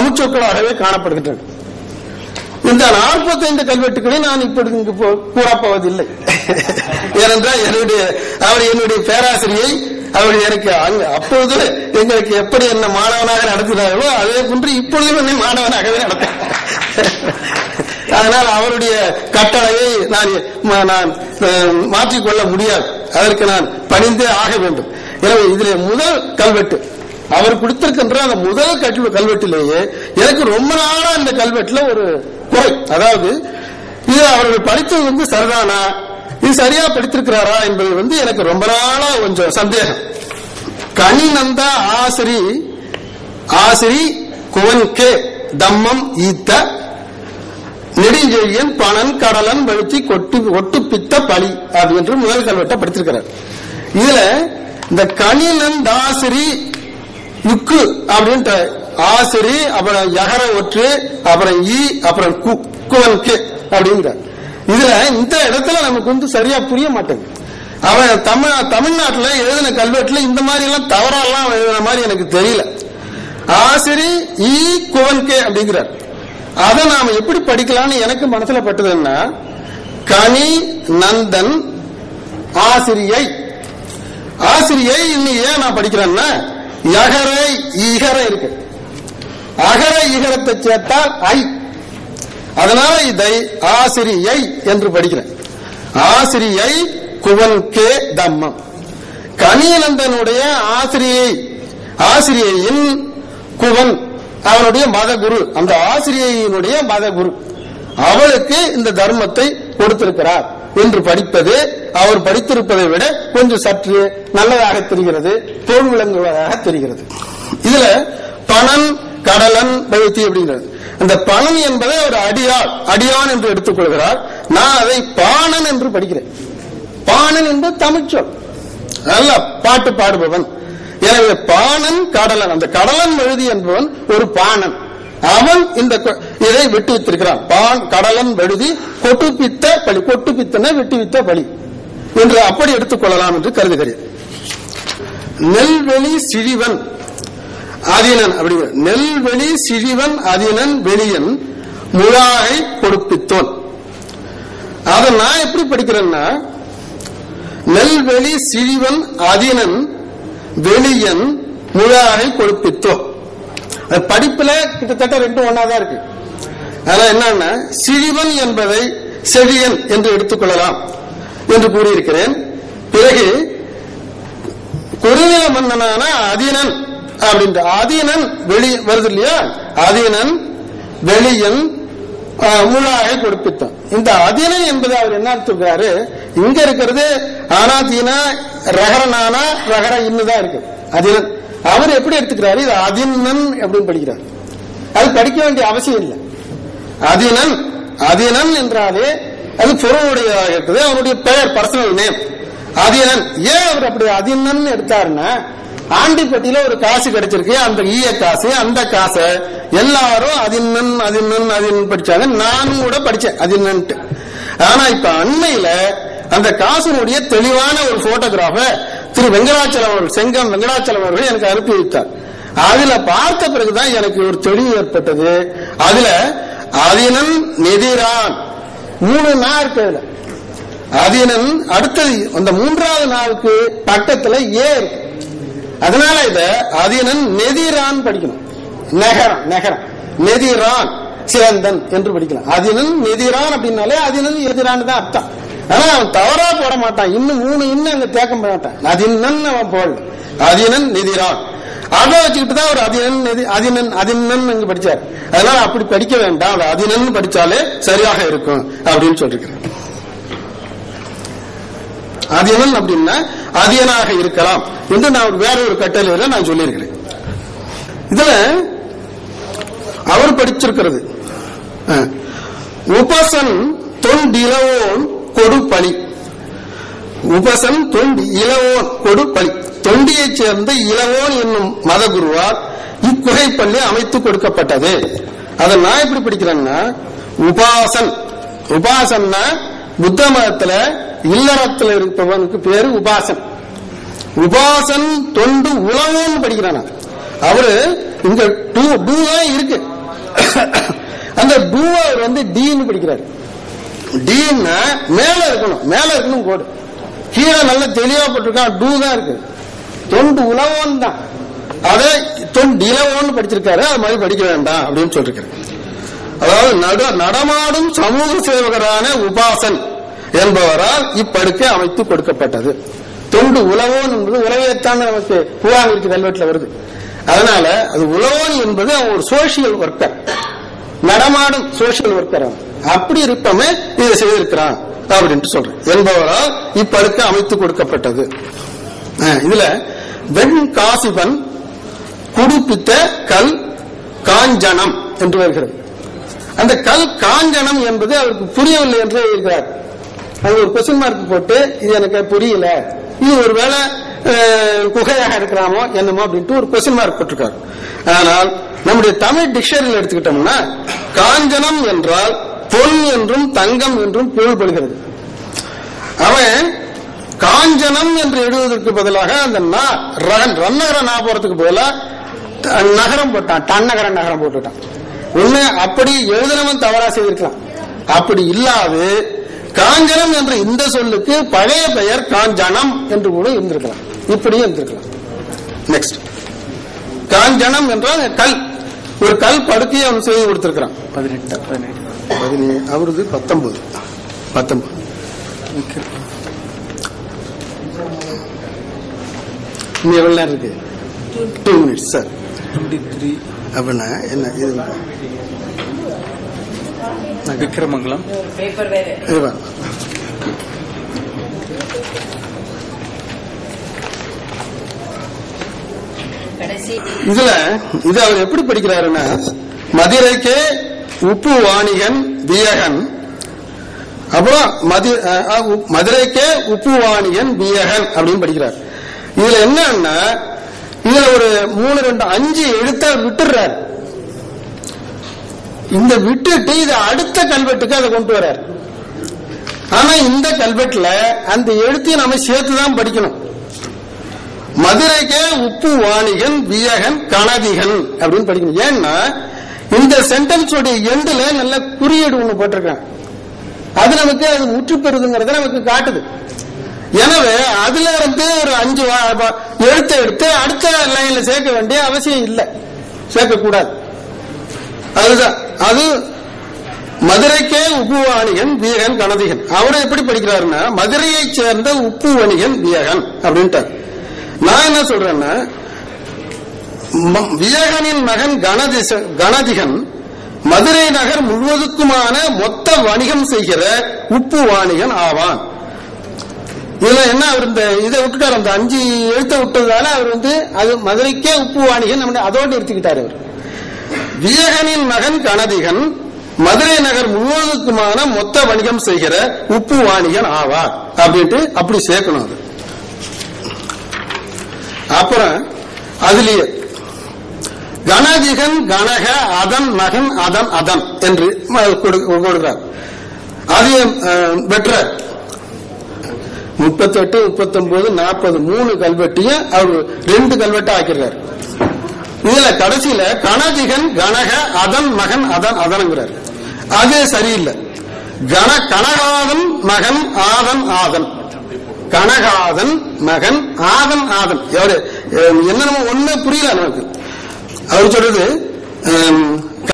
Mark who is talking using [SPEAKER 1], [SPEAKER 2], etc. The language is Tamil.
[SPEAKER 1] தமிழ்ச்சொற்களாகவே காணப்படுகின்றன. இந்த 45 கல்வெட்டுகளை நான் இப்படி இங்கு கூறப்போவதில்லை. ஏனென்றால் என்னுடைய பேராசிரியை அவர் எனக்கு அப்பொழுது எங்களுக்கு எப்படி என்ன மாணவனாக நடத்தினார்களோ அதே போன்று இப்பொழுதும் என்னை மாணவனாகவே நடத்த. அதனால் அவருடைய கட்டளையை நான் மாற்றிக்கொள்ள முடியாது. அதற்கு நான் பணிந்தே ஆக வேண்டும். எனவே இதில் முதல் கல்வெட்டு அவர் கொடுத்திருக்கின்ற அந்த முதல் கல்வெட்டிலேயே எனக்கு ரொம்ப நாளா இந்த கல்வெட்டுல ஒரு குறை, அதாவது இது அவர்கள் படித்தது சரிதானா, இது சரியா படித்திருக்கிறாரா என்பது எனக்கு ரொம்ப நாளா கொஞ்சம் சந்தேகம். கனிநந்தா ஆசிரி குவன்கே தம்மம் ஈத்த நெடுஞ்செழியன் பணன் கடலன் வழுத்தி ஒட்டுப்பித்த பலி அப்படின்னு முதல் கல்வெட்டை படித்திருக்கிறார். இதுல இந்த கனிநந்தாசிரி யுக்கு அப்படின்ற ஆசிரி, அப்புறம் யகர ஒற்று, அப்புறம் ஈ, அப்புறம் குவன்கே அப்படிங்கிற இதுல இந்த இடத்துல நமக்கு சரியா புரிய மாட்டேங்குது. அவன் தமிழ்நாட்டுல எழுதின கல்வெட்டுல இந்த மாதிரி எல்லாம் தவறாலாம் எழுதின மாதிரி எனக்கு தெரியல. ஆசிரி ஈ குவன்கே அப்படிங்கிறார். அதை நாம எப்படி படிக்கலாம்னு எனக்கு மனசுல பட்டதுன்னா, கனி நந்தன் ஆசிரியை இன்னும் ஏன் நான் படிக்கிறேன்னா, யகர ஈகர இருக்கு, அகர ஈகரத்தை சேர்த்தால் ஐ, அதனால இதை ஆசிரியை என்று படிக்கிறேன். ஆசிரியை குவன்கே தம்மம். கனிநந்தனுடைய ஆசிரியையின் குவன் அவனுடைய மதகுரு, அந்த ஆசிரியையினுடைய மதகுரு அவளுக்கு இந்த தர்மத்தை கொடுத்திருக்கிறார் என்று படிப்பது அவர் படித்திருப்பதை விட கொஞ்சம் சற்று நல்லதாக தெரிகிறது, பொருள் விளங்குவதாக தெரிகிறது. இதுல பணன் கடலன் பழுத்தி அப்படிங்கிறது, அந்த பணன் என்பதை ஒரு அடியான் என்று எடுத்துக் கொள்கிறார். நான் அதை பாணன் என்று படிக்கிறேன். பாணன் என்பது தமிழ்ச்சொல், நல்ல பாட்டு பாடுபவன். எனவே பாணன் கடலன், அந்த கடலன் எழுதி என்பவன் ஒரு பாணன், அவன் இதை வெட்டி வைத்திருக்கிறான். கடலன் வெடுதி கொட்டுப்பித்த பலி, கொட்டுப்பித்தன வெட்டுவித்த பலி என்று அப்படி எடுத்துக் கொள்ளலாம் என்று கருதுகிறேன். நெல்வெளி சிறிவன் அதினன் அப்படிங்கிற, நெல்வெளி சிறிவன் அதினன் வெளியன் முழாகை கொடுப்பித்தோன். அதை நான் எப்படி படிக்கிறேன்னா, நெல்வெளி சிறிவன் அதினன் வெளியன் முழாகை கொடுப்பித்தோன். படிப்புல கிட்டத்தட்ட ரெண்டும் ஒன்னாதான் இருக்கு. ஆனா என்னன்னா, சிறிவன் என்பதை செழியன் என்று எடுத்துக்கொள்ளலாம் என்று கூறியிருக்கிறேன். பிறகு குறுநில மன்னனான அதினன் அப்படின்ற அதினன் வெளி வருது இல்லையா, அதினன் வெளியன் முழாகை கொடுப்பித்தான். இந்த அதினன் என்பது அவர் என்ன எடுத்துக்கிறாரு, இங்க இருக்கிறது ஆனாதீனா ரகரனானா ரகர இன்னுதான் இருக்கு அதினன். அவர் எப்படி எடுத்துக்கிறாரு, இது அதினன் அப்படின்னு படிக்கிறார். அது படிக்க வேண்டிய அவசியம் இல்லை. அதினன் என்றாலே அது பொருளுடையதாக இருக்குது, அவருடைய பெயர், பர்சனல் நேம் அதினன். ஏன் அவர் அப்படி அதினன் எடுத்தாருன்னா, ஆண்டிப்பட்டியில ஒரு காசு கிடைச்சிருக்கு, அந்த ஈய காசு, அந்த காசை எல்லாரும் அதினன் படிச்சாங்க. நானும் கூட படிச்சேன் அதினன்ட்டு. ஆனா இப்ப அண்மையில அந்த காசினுடைய தெளிவான ஒரு போட்டோகிராஃப திரு வெங்கடாச்சலம் அவர்கள், செங்கம் வெங்கடாச்சலம் அவர்கள் எனக்கு அனுப்பி வைத்தார். அதுல பார்த்த பிறகுதான் எனக்கு ஒரு தெளிவு ஏற்பட்டது. அதுல அதினன் நெதிரான் 3 நாள் இருக்கு. அதினன் அடுத்தது அந்த 3வது நாளுக்கு பக்கத்துல ஏ இருக்கு. அதனால இத அதினன் நெதிரான் படிக்கணும். நெகரம் நெதிரான் சேந்தன் என்று படிக்கலாம். அதினன் நெதிரான் அப்படின்னாலே அதினன் எதிரான் தான் அர்த்தம். ஆனா அவன் தவறா போட மாட்டான், இன்னும் 3 இன்னும் அங்க தேக்க மாட்டான். அதினன் அவன் போடல, அதினன் நெதிரான் அதை வச்சுக்கிட்டு தான் ஒரு அதினன் இங்க படிச்சார். அதனால அப்படி படிக்க வேண்டாம், அதினன் படிச்சாலே சரியாக இருக்கும் அப்படின்னு சொல்லிருக்கிறேன். அதினன் அப்படின்னா அதியனாக இருக்கலாம் என்று நான் வேற ஒரு கட்டளையில நான் சொல்லியிருக்கிறேன். இதுல அவர் படிச்சிருக்கிறது உபசன் தொண்டிலவோன் கொடுப்பலி. உபசன் தொண்டி இளவோன் கொடுப்பலி. தொண்டியைச் சேர்ந்த இளவோன் என்னும் மதகுருவால் இக்குகைப்பள்ளி அமைத்து கொடுக்கப்பட்டது. அதை நான் எப்படி படிக்கிறேன்னா, உபாசன்னா புத்த மதத்துல இல்லறத்துல இருப்பவனுக்கு பேரு உபாசன். உபாசன் தொண்டு உளவோன்னு படிக்கிறான். அவரு இங்க டூ தான் இருக்கு, அந்த டூ அவர் வந்து டீன்னு படிக்கிறார். டீன்னா மேல இருக்கணும் கோடு, கீழே நல்ல தெளிவா போட்டிருக்கான், டூ தான் இருக்கு. தொண்டு உலவோன்னு தான், அதை தொண்டு இலவோன்னு படிச்சிருக்காரு. அது மாதிரி படிக்க வேண்டாம் அப்படின்னு சொல்லிருக்காரு. அதாவது நடமாடும் சமூக சேவகரான உபாசன் என்பவரால் இப்படுக்கை அமைத்து கொடுக்கப்பட்டது. தொண்டு உலவோன் என்பது உலவையத்தான் நமக்கு புறாவிற்கு கல்வெட்டுல வருது. அதனால அது உலவோன் என்பது அவன் ஒரு சோசியல் ஒர்க்கர், நடமாடும் சோசியல் ஒர்க்கர். அப்படி இருப்பமே இதை செய்திருக்கிறான் அப்படின்ட்டு சொல்றேன். என்பவரால் இப்படுக்கை அமைத்து கொடுக்கப்பட்டது. இதுல வெண் காசிபன் குடுப்பித்த கல் காஞ்சனம் என்று வருகிறது. அந்த கல் காஞ்சனம் என்பது அவருக்கு புரியவில்லை என்று இருக்கிறார். அது ஒரு கொஸ்டின் மார்க் போட்டு இது எனக்கு புரியல, இது ஒருவேளை குகையாக இருக்கலாமோ என்னமோ அப்படின்ட்டு ஒரு கொஸ்டின் மார்க் போட்டிருக்காரு. ஆனால் நம்முடைய தமிழ் டிக்ஷனரியில் எடுத்துக்கிட்டோம்னா காஞ்சனம் என்றால் பொன் என்றும் தங்கம் என்றும் பொருள்படுகிறது. அவன் காஞ்சனம் என்று எழுதுவதற்கு பதிலாக அந்த ரன்னகர நா போறதுக்கு பதிலாக நகரம் போட்டான், தன்னகர நகரம் போட்டுட்டான். ஒண்ணு அப்படி எழுதினவன் தவறா செய்திருக்கலாம். அப்படி இல்லாது காஞ்சனம் என்ற இந்த சொல்லுக்கு பழைய பெயர் காஞ்சனம் என்று கூட இருந்திருக்கலாம், இப்படியும் இருந்திருக்கலாம். நெக்ஸ்ட், காஞ்சனம் என்றால் கல், ஒரு கல் படுக்கையை அவன் செய்து கொடுத்திருக்கிறான். 18 அவரது 19 இன்னும் எவ்வளவு நேரம் இருக்கு? 2 minutes சார். 23 அப்படின்னா என்ன? இது
[SPEAKER 2] விக்ரமங்கலம்
[SPEAKER 1] இதுல இது அவர் எப்படி படிக்கிறாருன்னா, மதுரைக்கே உப்பு வாணிகன் வியகன், அப்புறம் மதுரைக்கே உப்பு வாணிகன் வியகன் அப்படின்னு படிக்கிறார். இதுல என்னன்னா, இதுல ஒரு 3 2 5 எழுத்த விட்டுறாரு. இந்த விட்டுட்டு இதை அடுத்த கல்வெட்டுக்கு அதை கொண்டு வர்றாரு. ஆனா இந்த கல்வெட்டுல அந்த எழுத்தையும் நம்ம சேர்த்துதான் படிக்கணும். மதுரைக்கே உப்பு வாணிகன் வியகன் கணதிகன் அப்படின்னு படிக்கணும். ஏன்னா இந்த சென்டென்ஸ் எண்டுல நல்ல குறியீடு ஒண்ணு போட்டிருக்காங்க, அது நமக்கு அது முற்று பெறுதுங்கிறத நமக்கு காட்டுது. எனவே அதுல இருந்து ஒரு 5 எழுத்தை எடுத்து அடுத்த லைன்ல சேர்க்க வேண்டிய அவசியம் இல்லை, சேர்க்க கூடாது. அதுதான் அது மதுரைக்கே உப்பு வாணிகன் வியகன் கணதிகன். அவரை எப்படி படிக்கிறாருன்னா, மதுரையை சேர்ந்த உப்பு வணிகன் வியகன் அப்படின்ட்டார். நான் என்ன சொல்றேன்னா, வியகனின் மகன் கணதிகன் மதுரை நகர் முழுவதுக்குமான மொத்த வணிகம் செய்கிற உப்பு வாணிகன் ஆவான். இதுல என்ன, அவர் இந்த இதை விட்டுட்டார், அந்த 5 எழுத்த விட்டதால அவர் அது மதுரைக்கே உப்பு வாணிகன் அதோடு எடுத்துக்கிட்டார். அவர் வியகனின் மகன் கணதிகன் மதுரை நகர் முழுவதுக்குமான மொத்த வணிகம் செய்கிற உப்பு வாணிகன் ஆவார் அப்படின்ட்டு அப்படி சேர்க்கணும். அது அப்புறம் அதுலயே கணதிகன் கணக அதன் மகன் அதன் அதன் என்று கொடுக்கிறார். அதையும் வெற்ற 38 39 40 3 கல்வெட்டையும் அவர் 2 கல்வெட்டா ஆக்கிறார். இதுல கடைசியில கணதிகன் கணக அதன் மகன் அதன் அதன்ங்கிறார். அது சரியில்லை. கனகாதன் மகன் ஆதன் ஆதன், கனகாதன் மகன் ஆதன் ஆதன். எவரு என்ன ஒண்ணு புரியல நமக்கு. அவர் சொல்றது